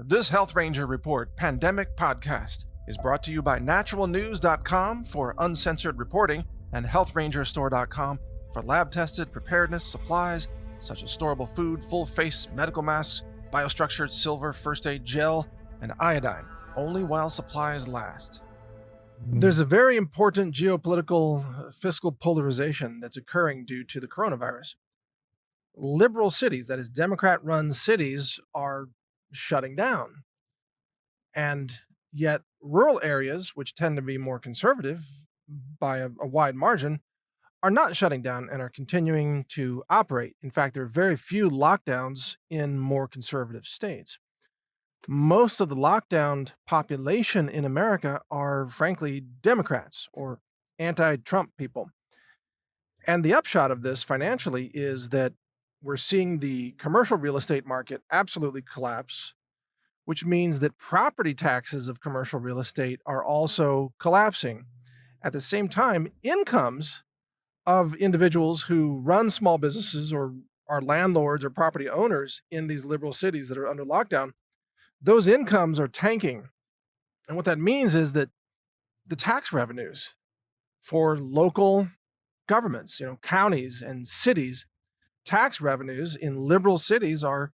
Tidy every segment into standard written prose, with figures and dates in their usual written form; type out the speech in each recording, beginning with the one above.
This Health Ranger Report Pandemic Podcast is brought to you by NaturalNews.com for uncensored reporting and HealthRangerStore.com for lab-tested preparedness supplies such as storable food, full-face medical masks, biostructured silver first aid gel, and iodine, only while supplies last. There's a very important geopolitical fiscal polarization that's occurring due to the coronavirus. Liberal cities, that is Democrat-run cities, are shutting down. And yet rural areas, which tend to be more conservative by a wide margin, are not shutting down and are continuing to operate. In fact, there are very few lockdowns in more conservative states. Most of the lockdown population in America are, frankly, Democrats or anti-Trump people. And the upshot of this financially is that we're seeing the commercial real estate market absolutely collapse, which means that property taxes of commercial real estate are also collapsing. At the same time, incomes of individuals who run small businesses or are landlords or property owners in these liberal cities that are under lockdown, those incomes are tanking. And what that means is that the tax revenues for local governments, counties and cities, tax revenues in liberal cities are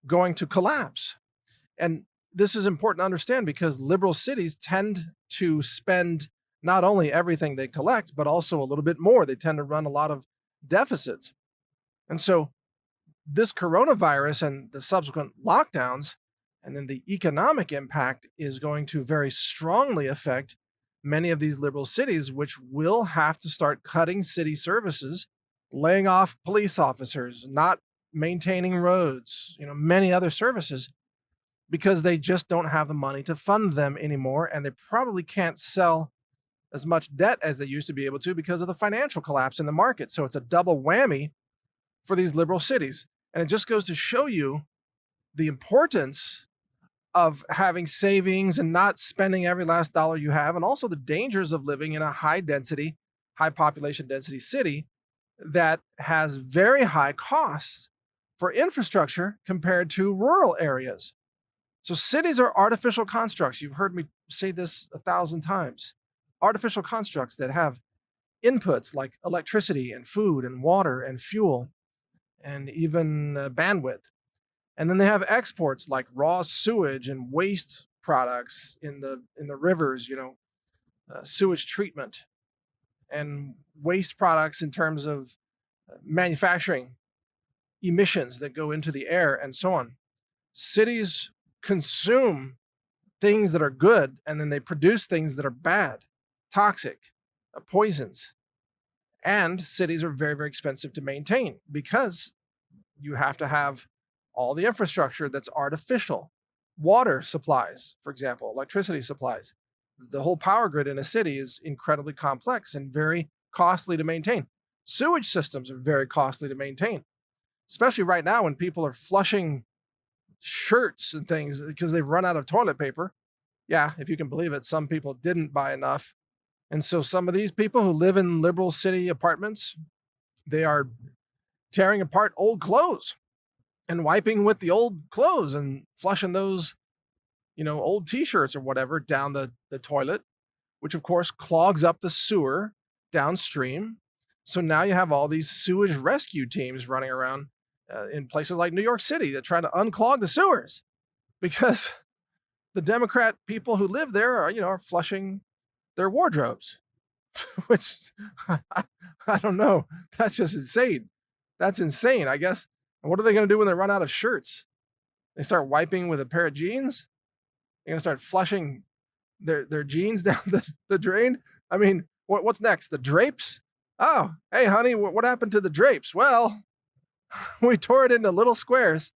going to collapse. And this is important to understand because liberal cities tend to spend not only everything they collect, but also a little bit more. They tend to run a lot of deficits. And so this coronavirus and the subsequent lockdowns and then the economic impact is going to very strongly affect many of these liberal cities, which will have to start cutting city services, laying off police officers, not maintaining roads, many other services, because they just don't have the money to fund them anymore. And they probably can't sell as much debt as they used to be able to because of the financial collapse in the market. So it's a double whammy for these liberal cities. And it just goes to show you the importance of having savings and not spending every last dollar you have, and also the dangers of living in a high population density city that has very high costs for infrastructure compared to rural areas. So cities are artificial constructs. You've heard me say this 1,000 times. Artificial constructs that have inputs like electricity and food and water and fuel and even bandwidth. And then they have exports like raw sewage and waste products in the rivers, sewage treatment and waste products in terms of manufacturing emissions that go into the air and so on. Cities consume things that are good and then they produce things that are bad, toxic, poisons. And cities are very, very expensive to maintain because you have to have all the infrastructure that's artificial. Water supplies, for example, electricity supplies. The whole power grid in a city is incredibly complex and very costly to maintain. Sewage systems are very costly to maintain, especially right now when people are flushing shirts and things because they've run out of toilet paper. Yeah, if you can believe it, some people didn't buy enough. And so some of these people who live in liberal city apartments, they are tearing apart old clothes and wiping with the old clothes and flushing those, old t-shirts or whatever down the toilet, which of course clogs up the sewer downstream. So now you have all these sewage rescue teams running around in places like New York City that try to unclog the sewers because the Democrat people who live there are flushing their wardrobes, which I don't know. That's just insane. That's insane, I guess. And what are they going to do when they run out of shirts? They start wiping with a pair of jeans? They're going to start flushing their jeans down the drain? I mean, what's next? The drapes? Oh, hey, honey, what happened to the drapes? Well, we tore it into little squares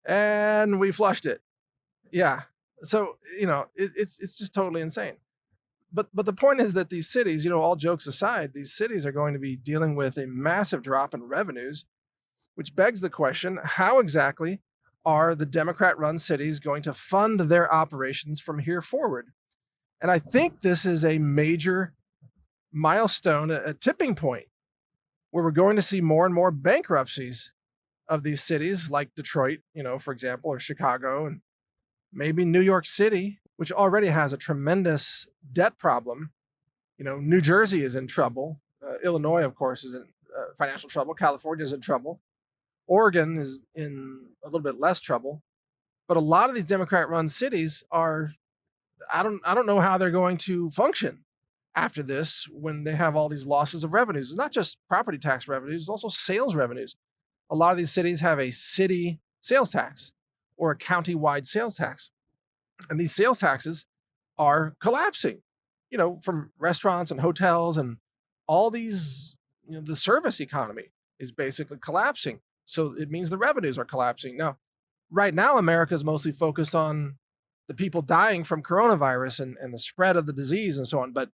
and we flushed it. Yeah. So, it's just totally insane. But the point is that these cities, all jokes aside, these cities are going to be dealing with a massive drop in revenues, which begs the question, how exactly are the Democrat-run cities going to fund their operations from here forward? And I think this is a major milestone, a tipping point, where we're going to see more and more bankruptcies of these cities like Detroit, for example, or Chicago and Maybe New York City, which already has a tremendous debt problem. New Jersey is in trouble. Illinois, of course, is in financial trouble. California is in trouble. Oregon is in a little bit less trouble. But a lot of these Democrat-run cities are, I don't know how they're going to function after this when they have all these losses of revenues. It's not just property tax revenues, it's also sales revenues. A lot of these cities have a city sales tax or a county-wide sales tax. And these sales taxes are collapsing, from restaurants and hotels and all these, the service economy is basically collapsing. So it means the revenues are collapsing. Now, right now, America is mostly focused on the people dying from coronavirus and the spread of the disease and so on. But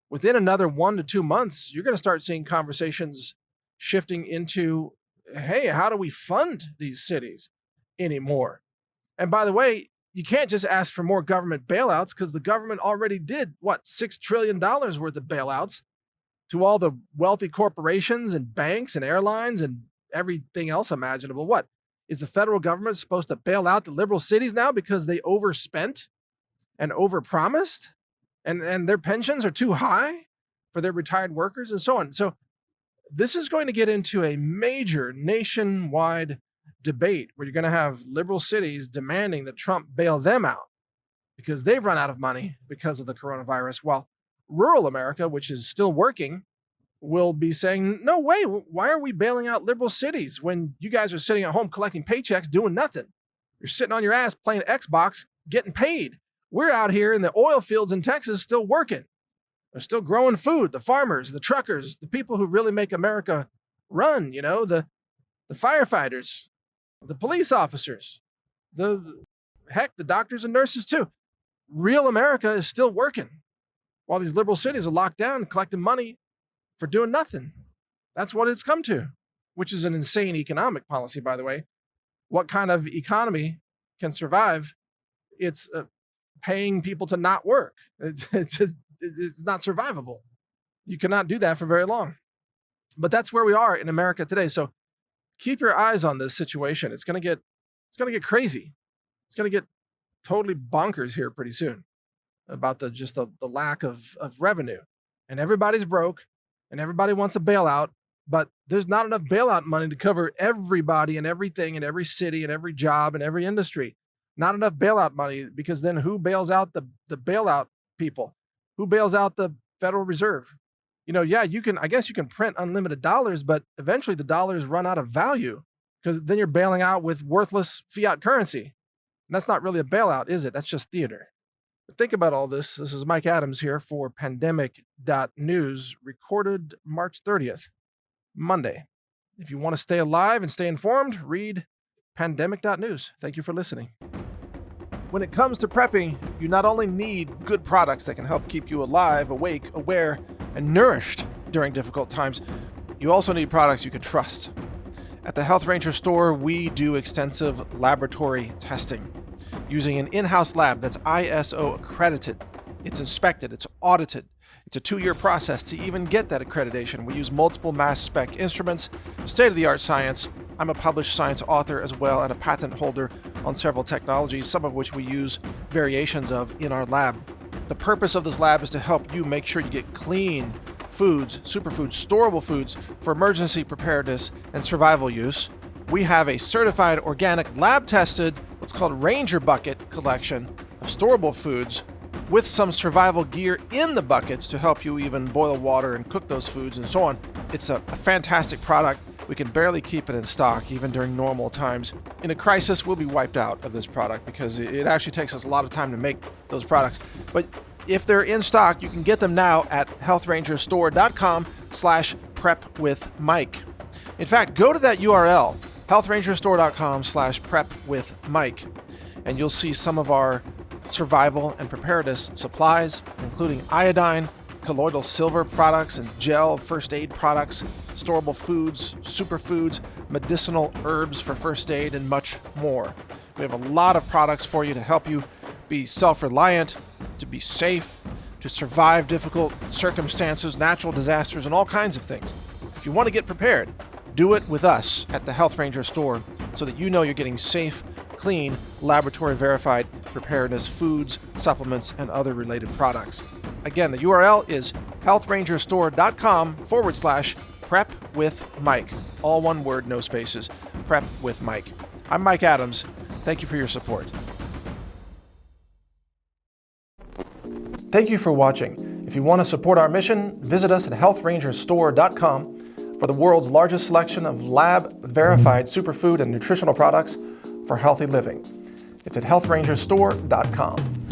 within another 1 to 2 months, you're going to start seeing conversations shifting into, hey, how do we fund these cities anymore? And by the way, you can't just ask for more government bailouts because the government already did, $6 trillion worth of bailouts to all the wealthy corporations and banks and airlines and everything else imaginable. What? Is the federal government supposed to bail out the liberal cities now because they overspent and overpromised and their pensions are too high for their retired workers and so on? So this is going to get into a major nationwide debate where you're going to have liberal cities demanding that Trump bail them out because they've run out of money because of the coronavirus, while rural America, which is still working, will be saying, no way, why are we bailing out liberal cities when you guys are sitting at home collecting paychecks doing nothing? You're sitting on your ass playing Xbox, getting paid. We're out here in the oil fields in Texas still working. They're still growing food, the farmers, the truckers, the people who really make America run, the firefighters, the police officers, the doctors and nurses too. Real America is still working while these liberal cities are locked down collecting money for doing nothing. That's what it's come to, which is an insane economic policy, by the way. What kind of economy can survive? It's paying people to not work. It's not survivable. You cannot do that for very long. But that's where we are in America today. So keep your eyes on this situation. It's going to get crazy. It's going to get totally bonkers here pretty soon about the lack of revenue. And everybody's broke. And everybody wants a bailout, but there's not enough bailout money to cover everybody and everything in every city and every job and every industry. Not enough bailout money, because then who bails out the bailout people? Who bails out the Federal Reserve? I guess you can print unlimited dollars, but eventually the dollars run out of value because then you're bailing out with worthless fiat currency. And that's not really a bailout, is it? That's just theater. Think about all this. This is Mike Adams here for pandemic.news, recorded March 30th, Monday. If you want to stay alive and stay informed, read pandemic.news. Thank you for listening. When it comes to prepping, you not only need good products that can help keep you alive, awake, aware, and nourished during difficult times, you also need products you can trust. At the Health Ranger store, we do extensive laboratory testing using an in-house lab that's ISO accredited. It's inspected, it's audited. It's a 2-year process to even get that accreditation. We use multiple mass spec instruments, state-of-the-art science. I'm a published science author as well and a patent holder on several technologies, some of which we use variations of in our lab. The purpose of this lab is to help you make sure you get clean foods, superfoods, storable foods for emergency preparedness and survival use. We have a certified organic lab-tested, what's called Ranger Bucket collection of storable foods with some survival gear in the buckets to help you even boil water and cook those foods and so on. It's a fantastic product. We can barely keep it in stock even during normal times. In a crisis, we'll be wiped out of this product because it actually takes us a lot of time to make those products. But if they're in stock, you can get them now at healthrangerstore.com/prepwithmike. In fact, go to that URL, healthrangerstore.com/prepwithmike, and you'll see some of our survival and preparedness supplies, including iodine, colloidal silver products and gel first aid products, storable foods, superfoods, medicinal herbs for first aid, and much more. We have a lot of products for you to help you be self-reliant, to be safe, to survive difficult circumstances, natural disasters, and all kinds of things. If you want to get prepared, do it with us at the Health Ranger store so that you know you're getting safe, clean, laboratory-verified preparedness foods, supplements, and other related products. Again, the URL is healthrangerstore.com/Prep with Mike. All one word, no spaces. Prep with Mike. I'm Mike Adams. Thank you for your support. Thank you for watching. If you want to support our mission, visit us at healthrangerstore.com for the world's largest selection of lab-verified superfood and nutritional products for healthy living. It's at healthrangerstore.com.